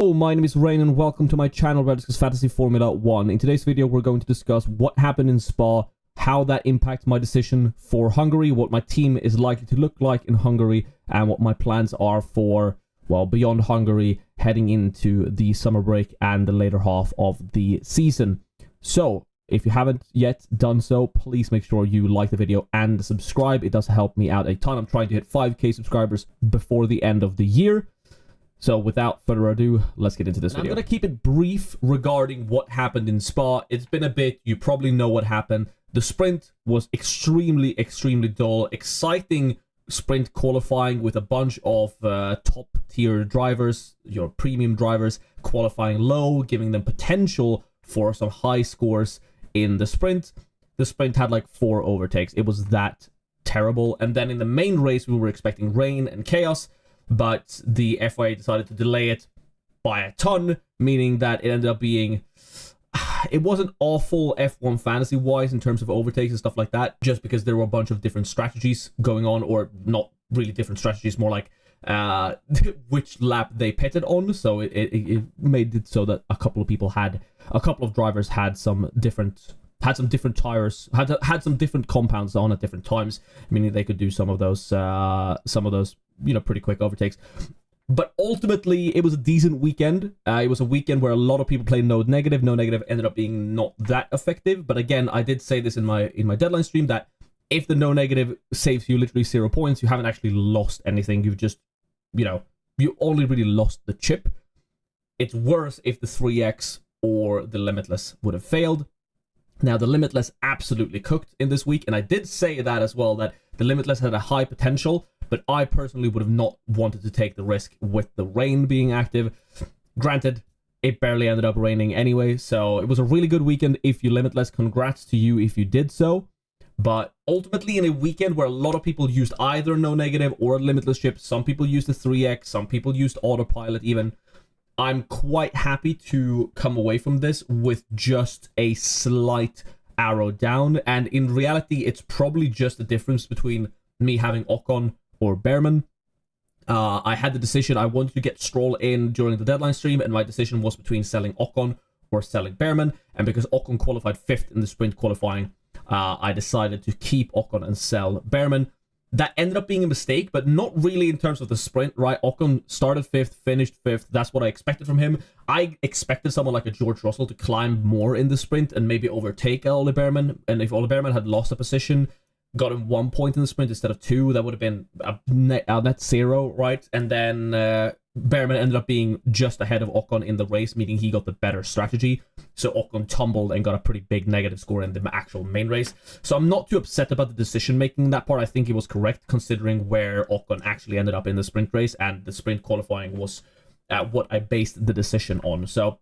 Hello, my name is Rain and welcome to my channel where I discuss Fantasy Formula 1. In today's video, we're going to discuss what happened in Spa, how that impacts my decision for Hungary, what my team is likely to look like in Hungary, and what my plans are for, well, beyond Hungary, heading into the summer break and the later half of the season. So, if you haven't yet done so, please make sure you like the video and subscribe. It does help me out a ton. I'm trying to hit 5k subscribers before the end of the year. So without further ado, let's get into this video. I'm going to keep it brief regarding what happened in Spa. It's been a bit, you probably know what happened. The sprint was extremely dull. Exciting sprint qualifying with a bunch of top tier drivers, your premium drivers, qualifying low, giving them potential for some high scores in the sprint. The sprint had like 4 overtakes. It was that terrible. And then in the main race, we were expecting rain and chaos, but the FIA decided to delay it by a ton, meaning that it ended up being... It wasn't awful F1 fantasy-wise in terms of overtakes and stuff like that, just because there were a bunch of different strategies going on, or not really different strategies, more like which lap they pitted on. So it made it so that a couple of drivers had some different tires, had some different compounds on at different times, meaning they could do some of those pretty quick overtakes. But ultimately, it was a decent weekend. It was a weekend where a lot of people played no negative. No negative ended up being not that effective. But again, I did say this in my deadline stream that if the no negative saves you literally 0 points, you haven't actually lost anything. You've just, you only really lost the chip. It's worse if the 3x or the Limitless would have failed. Now, the Limitless absolutely cooked in this week, and I did say that as well, that the Limitless had a high potential, but I personally would have not wanted to take the risk with the rain being active. Granted, it barely ended up raining anyway, so it was a really good weekend if you Limitless. Congrats to you if you did so. But ultimately, in a weekend where a lot of people used either no negative or Limitless chip, some people used the 3x, some people used autopilot even, I'm quite happy to come away from this with just a slight arrow down. And in reality, it's probably just the difference between me having Ocon or Behrman. I had the decision. I wanted to get Stroll in during the deadline stream, and my decision was between selling Ocon or selling Behrman. And because Ocon qualified 5th in the sprint qualifying, I decided to keep Ocon and sell Behrman. That ended up being a mistake, but not really in terms of the sprint, right? Ocon started 5th, finished 5th. That's what I expected from him. I expected someone like a George Russell to climb more in the sprint and maybe overtake Ole Behrman. And if Ole Behrman had lost a position, got him 1 point in the sprint instead of 2, that would have been a net 0, right? And then Behrman ended up being just ahead of Ocon in the race, meaning he got the better strategy. So Ocon tumbled and got a pretty big negative score in the actual main race. So I'm not too upset about the decision making in that part. I think it was correct considering where Ocon actually ended up in the sprint race, and the sprint qualifying was what I based the decision on. So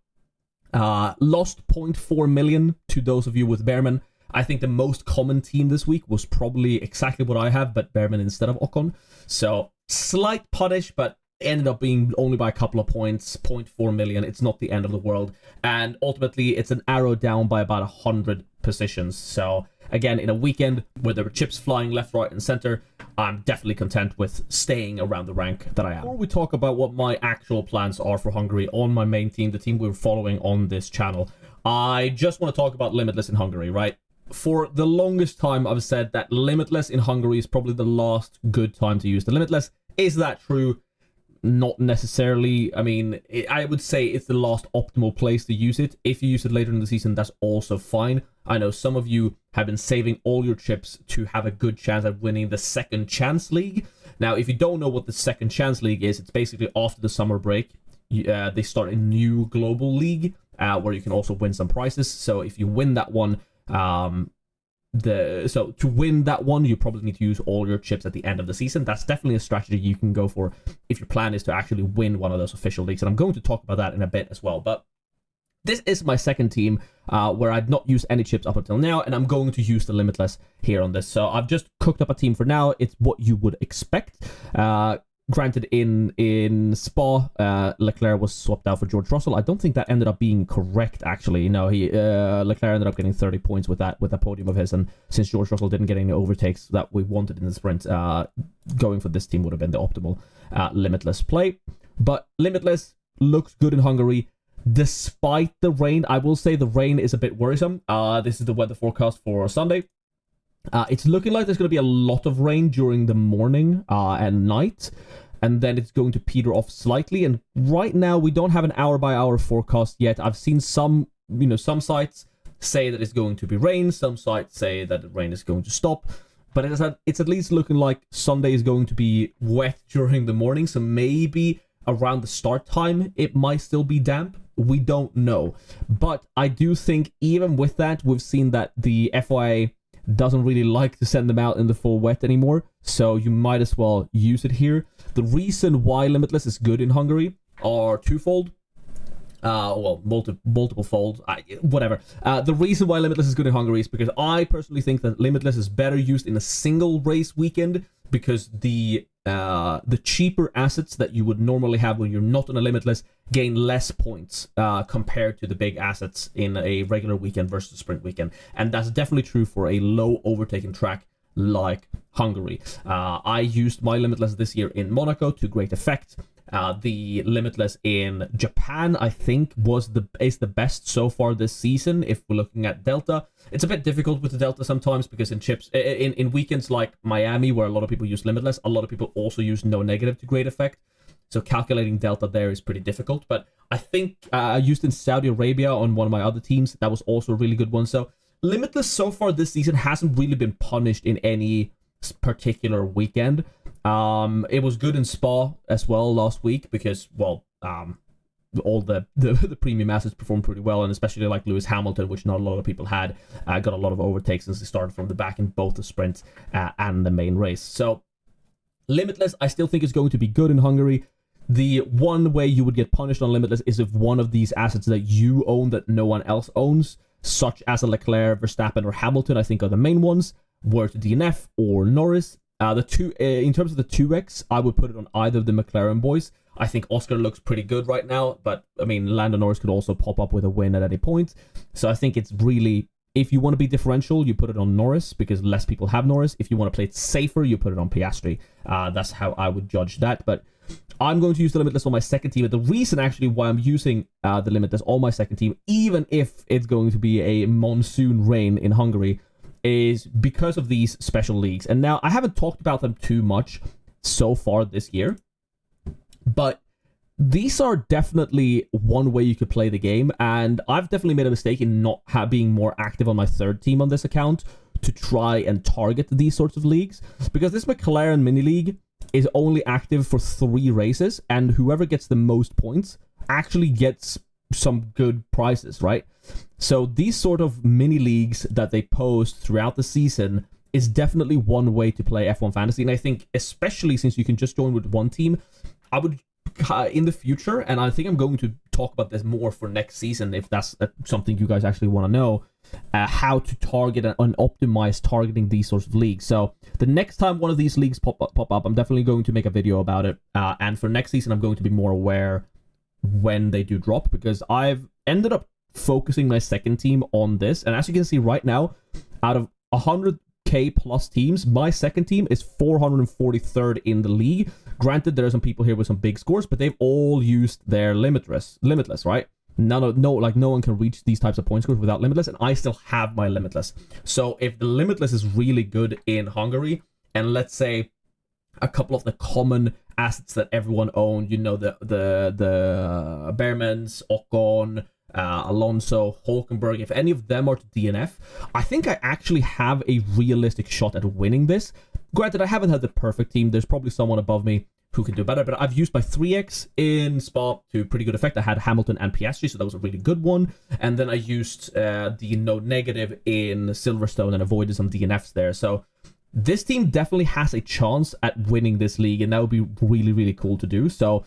lost 0.4 million to those of you with Behrman. I think the most common team this week was probably exactly what I have, but Behrman instead of Ocon. So slight punish, but ended up being only by a couple of points, 0.4 million. It's not the end of the world. And ultimately, it's an arrow down by about 100 positions. So again, in a weekend where there were chips flying left, right, and center, I'm definitely content with staying around the rank that I am. Before we talk about what my actual plans are for Hungary on my main team, the team we're following on this channel, I just want to talk about Limitless in Hungary, right? For the longest time, I've said that Limitless in Hungary is probably the last good time to use the Limitless. Is that true? Not necessarily. I mean, I would say it's the last optimal place to use it. If you use it later in the season, that's also fine. I know some of you have been saving all your chips to have a good chance at winning the Second Chance League. Now, if you don't know what the Second Chance League is, it's basically after the summer break. They start a new global league where you can also win some prizes. So if you win that one, so to win that one, you probably need to use all your chips at the end of the season. That's definitely a strategy you can go for if your plan is to actually win one of those official leagues, and I'm going to talk about that in a bit as well. But this is my second team where I've not used any chips up until now, and I'm going to use the Limitless here on this. So I've just cooked up a team for now. It's what you would expect. Granted, in Spa, Leclerc was swapped out for George Russell. I don't think that ended up being correct, actually. No, Leclerc ended up getting 30 points with that podium of his, and since George Russell didn't get any overtakes that we wanted in the sprint, going for this team would have been the optimal Limitless play. But Limitless, looks good in Hungary. Despite the rain, I will say the rain is a bit worrisome. This is the weather forecast for Sunday. It's looking like there's going to be a lot of rain during the morning and night, and then it's going to peter off slightly. And right now, we don't have an hour-by-hour forecast yet. I've seen some sites say that it's going to be rain. Some sites say that the rain is going to stop. But it's at least looking like Sunday is going to be wet during the morning, so maybe around the start time, it might still be damp. We don't know. But I do think even with that, we've seen that the FYA doesn't really like to send them out in the full wet anymore, so you might as well use it here. The reason why Limitless is good in Hungary are twofold. Multiple fold, whatever. The reason why Limitless is good in Hungary is because I personally think that Limitless is better used in a single race weekend, because the cheaper assets that you would normally have when you're not on a Limitless gain less points compared to the big assets in a regular weekend versus a sprint weekend. And that's definitely true for a low overtaken track like Hungary. I used my Limitless this year in Monaco to great effect. The Limitless in Japan, I think, is the best so far this season. If we're looking at Delta, it's a bit difficult with the Delta sometimes, because in weekends like Miami, where a lot of people use Limitless, a lot of people also use no negative to great effect. So calculating Delta there is pretty difficult. But I think I used in Saudi Arabia on one of my other teams. That was also a really good one. So Limitless so far this season hasn't really been punished in any particular weekend. It was good in Spa as well last week, because, well, all the premium assets performed pretty well, and especially like Lewis Hamilton, which not a lot of people had, got a lot of overtakes since they started from the back in both the sprint and the main race. So Limitless, I still think is going to be good in Hungary. The one way you would get punished on Limitless is if one of these assets that you own that no one else owns, such as a Leclerc, Verstappen, or Hamilton, I think are the main ones, were to DNF or Norris. In terms of the 2x, I would put it on either of the McLaren boys. I think Oscar looks pretty good right now, but I mean, Lando Norris could also pop up with a win at any point. So I think it's really, if you want to be differential, you put it on Norris, because less people have Norris. If you want to play it safer, you put it on Piastri. That's how I would judge that. But I'm going to use the Limitless on my second team. And the reason actually why I'm using the Limitless on my second team, even if it's going to be a monsoon rain in Hungary, is because of these special leagues. And now I haven't talked about them too much so far this year, but these are definitely one way you could play the game. And I've definitely made a mistake in not being more active on my third team on this account to try and target these sorts of leagues, because this McLaren mini league is only active for 3 races, and whoever gets the most points actually gets some good prizes, right? So these sort of mini leagues that they post throughout the season is definitely one way to play F1 Fantasy. And I think, especially since you can just join with one team, I would, in the future, and I think I'm going to talk about this more for next season, if that's something you guys actually want to know, how to target and optimize targeting these sorts of leagues. So the next time one of these leagues pop up, I'm definitely going to make a video about it. And for next season, I'm going to be more aware when they do drop, because I've ended up focusing my second team on this. And as you can see right now, out of 100k plus teams, my second team is 443rd in the league. Granted, there are some people here with some big scores, but they've all used their limitless, right? No one can reach these types of point scores without Limitless, and I still have my Limitless. So if the Limitless is really good in Hungary, and let's say a couple of the common assets that everyone owned, the Bearmans, Ocon, Alonso, Hulkenberg, if any of them are to DNF, I think I actually have a realistic shot at winning this. Granted, I haven't had the perfect team. There's probably someone above me who can do better, but I've used my 3x in Spa to pretty good effect. I had Hamilton and Piastri, so that was a really good one. And then I used the no negative in Silverstone and avoided some DNFs there. So this team definitely has a chance at winning this league, and that would be really, really cool to do. So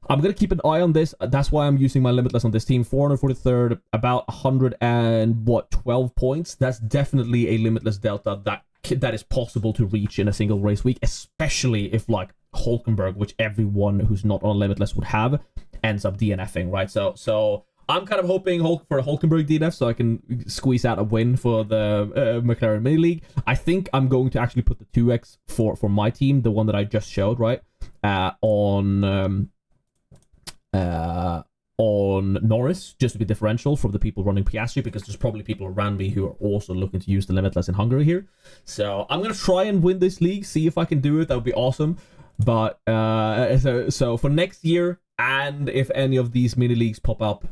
I'm going to keep an eye on this. That's why I'm using my Limitless on this team. 443rd, about 112 points. That's definitely a Limitless delta that is possible to reach in a single race week, especially if, like, Hulkenberg, which everyone who's not on Limitless would have, ends up DNFing, right? So I'm kind of hoping for a Hulkenberg DNF so I can squeeze out a win for the McLaren Mini League. I think I'm going to actually put the 2x for my team, the one that I just showed, right, on on Norris, just to be differential from the people running Piastri, because there's probably people around me who are also looking to use the Limitless in Hungary here. So I'm going to try and win this league, see if I can do it. That would be awesome. But so for next year, and if any of these mini leagues pop up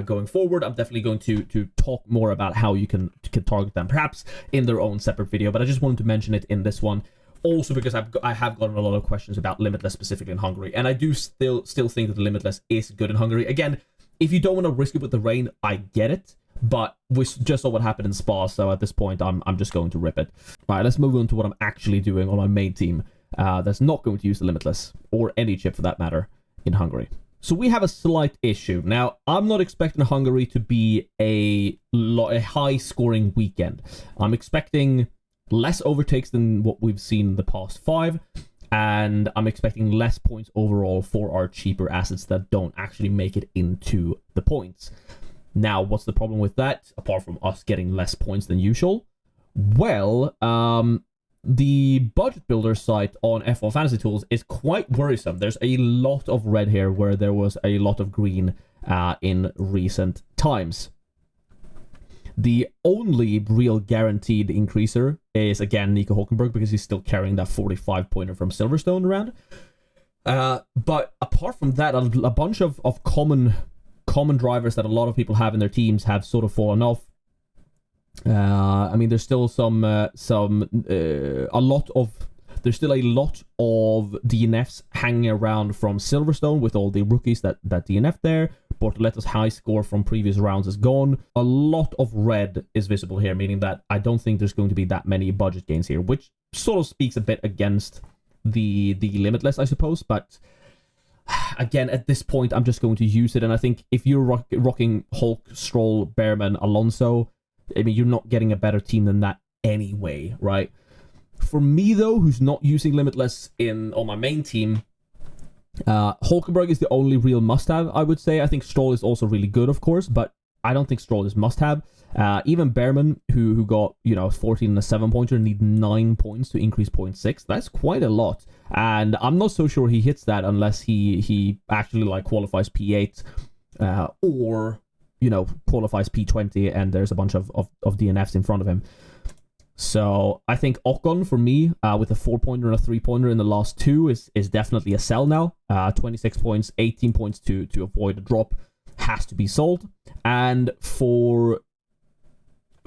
going forward, I'm definitely going to talk more about how you can target them, perhaps in their own separate video. But I just wanted to mention it in this one. Also because I have gotten a lot of questions about Limitless specifically in Hungary, and I do still think that the Limitless is good in Hungary. Again, if you don't want to risk it with the rain, I get it, but we just saw what happened in Spa, so at this point I'm just going to rip it. All right, let's move on to what I'm actually doing on my main team that's not going to use the Limitless, or any chip for that matter, in Hungary. So we have a slight issue. Now, I'm not expecting Hungary to be a high-scoring weekend. I'm expecting less overtakes than what we've seen in the past 5, and I'm expecting less points overall for our cheaper assets that don't actually make it into the points. Now, what's the problem with that, apart from us getting less points than usual? Well, the budget builder site on F1 Fantasy Tools is quite worrisome. There's a lot of red here where there was a lot of green in recent times. The only real guaranteed increaser is, again, Nico Hülkenberg, because he's still carrying that 45-pointer from Silverstone around. But apart from that, a bunch of common drivers that a lot of people have in their teams have sort of fallen off. I mean, there's still there's still a lot of DNFs hanging around from Silverstone with all the rookies that DNF there. Bortoletto's high score from previous rounds is gone. A lot of red is visible here, meaning that I don't think there's going to be that many budget gains here, which sort of speaks a bit against the Limitless, I suppose. But again, at this point, I'm just going to use it. And I think if you're rocking Hulk, Stroll, Behrman, Alonso, I mean, you're not getting a better team than that anyway, right? For me, though, who's not using Limitless on my main team, Hülkenberg is the only real must-have, I would say. I think Stroll is also really good, of course, but I don't think Stroll is must-have. Even Behrman, who got 14 and a 7-pointer, need 9 points to increase 0.6. That's quite a lot, and I'm not so sure he hits that unless he actually qualifies P8 or qualifies P20, and there's a bunch of DNFs in front of him. So I think Ocon, for me, with a 4-pointer and a 3-pointer in the last 2 is definitely a sell now. 26 points, 18 points to avoid a drop has to be sold. And for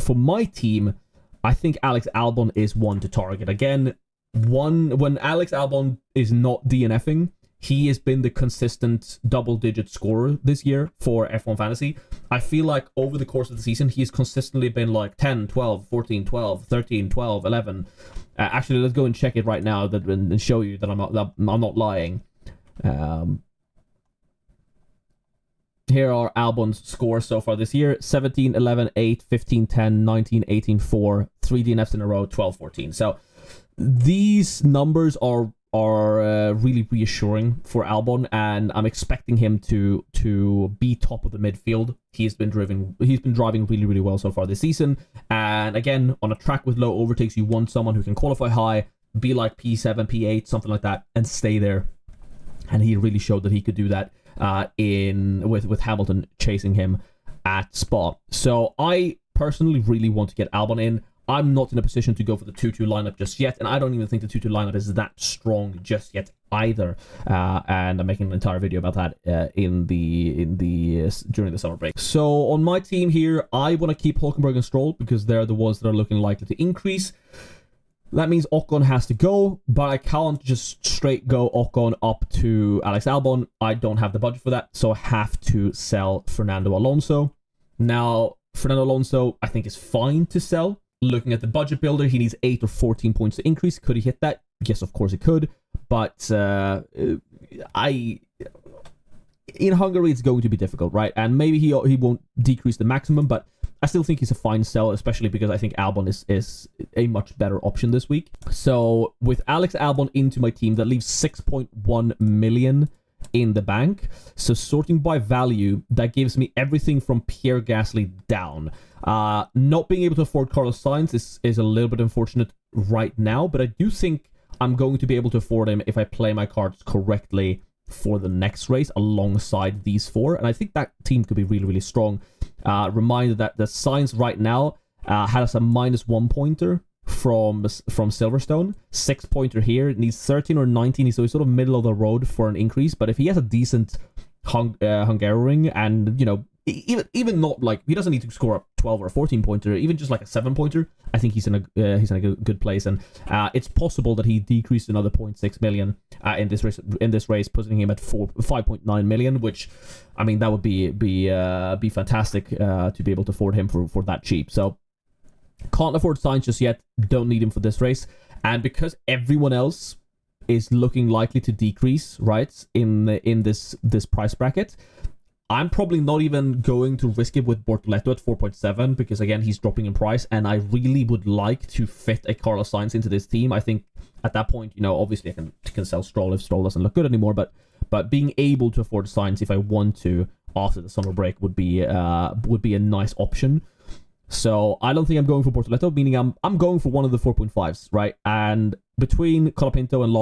my team, I think Alex Albon is one to target. Again, when Alex Albon is not DNFing, he has been the consistent double-digit scorer this year for F1 Fantasy. I feel like over the course of the season, he's consistently been like 10, 12, 14, 12, 13, 12, 11. Actually, let's go and check it right now and show you that I'm not lying. Here are Albon's scores so far this year: 17, 11, 8, 15, 10, 19, 18, 4, 3 DNFs in a row, 12, 14. So these numbers are really reassuring for Albon, and I'm expecting him to be top of the midfield. He's been driving really, really well so far this season. And again, on a track with low overtakes, you want someone who can qualify high, be like P7, P8, something like that, and stay there. And he really showed that he could do that with Hamilton chasing him at Spa. So I personally really want to get Albon in. I'm not in a position to go for the 2-2 lineup just yet, and I don't even think the 2-2 lineup is that strong just yet either. And I'm making an entire video about that during the summer break. So on my team here, I want to keep Hülkenberg and Stroll because they're the ones that are looking likely to increase. That means Ocon has to go, but I can't just straight go Ocon up to Alex Albon. I don't have the budget for that, so I have to sell Fernando Alonso. Now, Fernando Alonso, I think, is fine to sell. Looking at the budget builder, he needs 8 or 14 points to increase. Could he hit that? Yes, of course he could. But in Hungary, it's going to be difficult, right? And maybe he won't decrease the maximum, but I still think he's a fine sell, especially because I think Albon is a much better option this week. So with Alex Albon into my team, that leaves 6.1 million in the bank. So sorting by value, that gives me everything from Pierre Gasly down. Not being able to afford Carlos Sainz is a little bit unfortunate right now, but I do think I'm going to be able to afford him if I play my cards correctly for the next race alongside these four, and I think that team could be really, really strong. Reminder that the Sainz right now has a -1 pointer from Silverstone, 6 pointer here. It needs 13 or 19, so he's sort of middle of the road for an increase. But if he has a decent Hungarian, and you know, even not like, he doesn't need to score a 12 or a 14 pointer, even just like a 7 pointer, I think he's in a good place. And it's possible that he decreased another 0.6 million in this race, putting him at 5.9 million, which, I mean, that would be fantastic to be able to afford him for that cheap. So can't afford Sainz just yet, don't need him for this race. And because everyone else is looking likely to decrease, right, in this price bracket, I'm probably not even going to risk it with Bortoleto at 4.7, because again, he's dropping in price, and I really would like to fit a Carlos Sainz into this team. I think at that point, you know, obviously I can sell Stroll if Stroll doesn't look good anymore, but being able to afford Sainz if I want to after the summer break would be a nice option. So I don't think I'm going for Bortoleto, meaning I'm going for one of the 4.5s, right? And between Colapinto and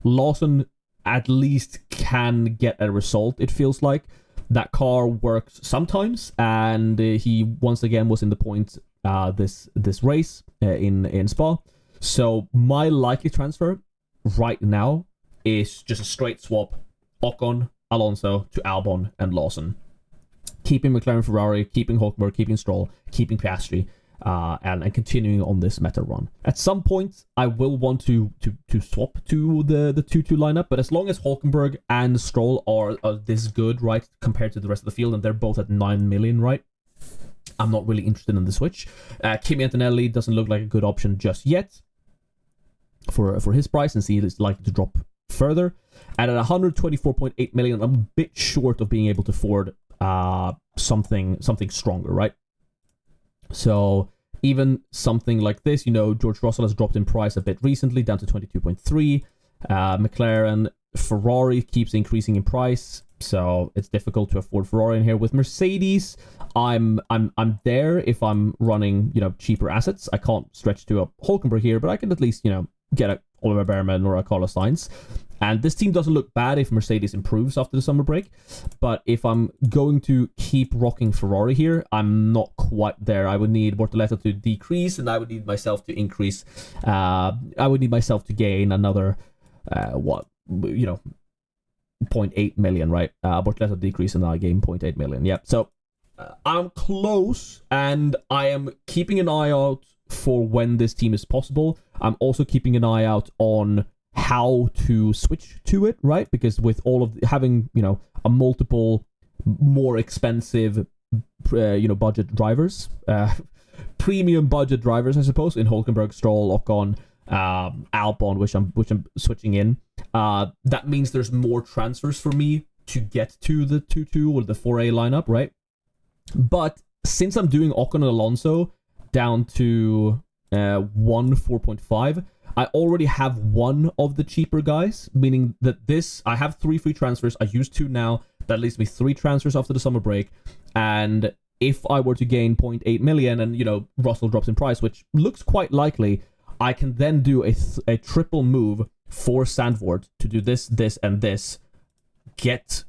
Lawson at least can get a result, it feels like. That car works sometimes, and he once again was in the point this race in Spa. So my likely transfer right now is just a straight swap: Ocon, Alonso to Albon and Lawson, keeping McLaren, Ferrari, keeping Hulkenberg, keeping Stroll, keeping Piastri, and continuing on this meta run. At some point, I will want to swap to the 2-2 lineup, but as long as Hulkenberg and Stroll are this good, right, compared to the rest of the field, and they're both at 9 million, right, I'm not really interested in the switch. Kimi Antonelli doesn't look like a good option just yet for his price, and see it's likely to drop further. And at 124.8 million, I'm a bit short of being able to afford something stronger, right? So even something like this, you know, George Russell has dropped in price a bit recently, down to 22.3. McLaren, Ferrari keeps increasing in price, so it's difficult to afford Ferrari in here. With Mercedes, I'm there if I'm running, you know, cheaper assets. I can't stretch to a Hulkenberg here, but I can at least, you know, get a Oliver Behrman or a Carlos Sainz. And this team doesn't look bad if Mercedes improves after the summer break. But if I'm going to keep rocking Ferrari here, I'm not quite there. I would need Bortoleto to decrease, and I would need myself to increase. I would need myself to gain another, 0.8 million, right? Bortoleto decrease, and I gain 0.8 million. Yep. So I'm close, and I am keeping an eye out for when this team is possible. I'm also keeping an eye out on how to switch to it, right? Because with all of having, you know, a multiple more expensive, budget drivers, premium budget drivers, I suppose, in Hulkenberg, Stroll, Ocon, Albon, which I'm switching in. That means there's more transfers for me to get to the 2-2 or the 4A lineup, right? But since I'm doing Ocon and Alonso down to 4.5, I already have one of the cheaper guys, meaning that I have 3 free transfers. I use 2 now. That leaves me 3 transfers after the summer break. And if I were to gain 0.8 million and, you know, Russell drops in price, which looks quite likely, I can then do a triple move for Sandford to do this, and this. Get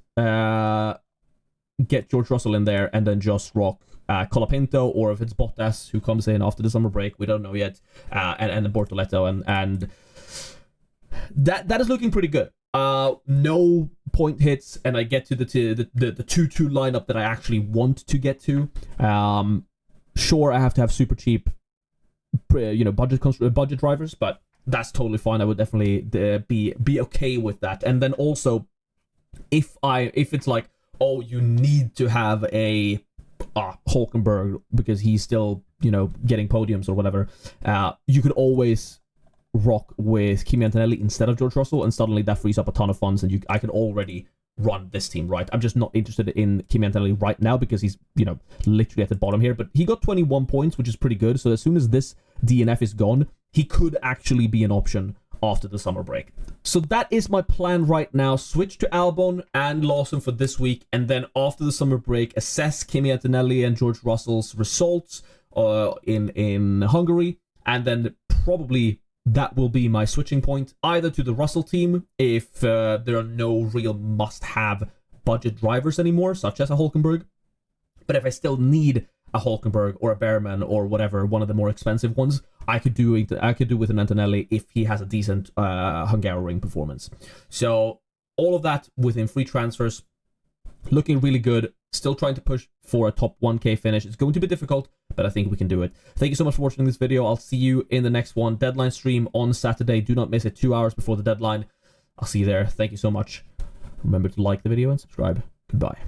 George Russell in there, and then just rock Colapinto, or if it's Bottas who comes in after the summer break, we don't know yet, and Bortoleto, and that is looking pretty good. No point hits, and I get to the 2-2 lineup that I actually want to get to. Sure, I have to have super cheap, budget drivers, but that's totally fine. I would definitely be okay with that. And then also, if it's like, oh, you need to have a Hulkenberg because he's still, you know, getting podiums or whatever, you could always rock with Kimi Antonelli instead of George Russell, and suddenly that frees up a ton of funds, and I can already run this team, right? I'm just not interested in Kimi Antonelli right now because he's, you know, literally at the bottom here, but he got 21 points, which is pretty good. So as soon as this DNF is gone, he could actually be an option after the summer break. So that is my plan right now. Switch to Albon and Lawson for this week, and then after the summer break, assess Kimi Antonelli and George Russell's results in Hungary, and then probably that will be my switching point, either to the Russell team if there are no real must-have budget drivers anymore, such as a Hulkenberg. But if I still need a Hulkenberg or a Behrman or whatever, one of the more expensive ones, I could do with an Antonelli if he has a decent Hungarian performance. So all of that within free transfers, looking really good. Still trying to push for a top 1k finish. It's going to be difficult, but I think we can do it. Thank you so much for watching this video. I'll see you in the next one. Deadline stream on Saturday. Do not miss it. 2 hours before the deadline. I'll see you there. Thank you so much. Remember to like the video and subscribe. Goodbye.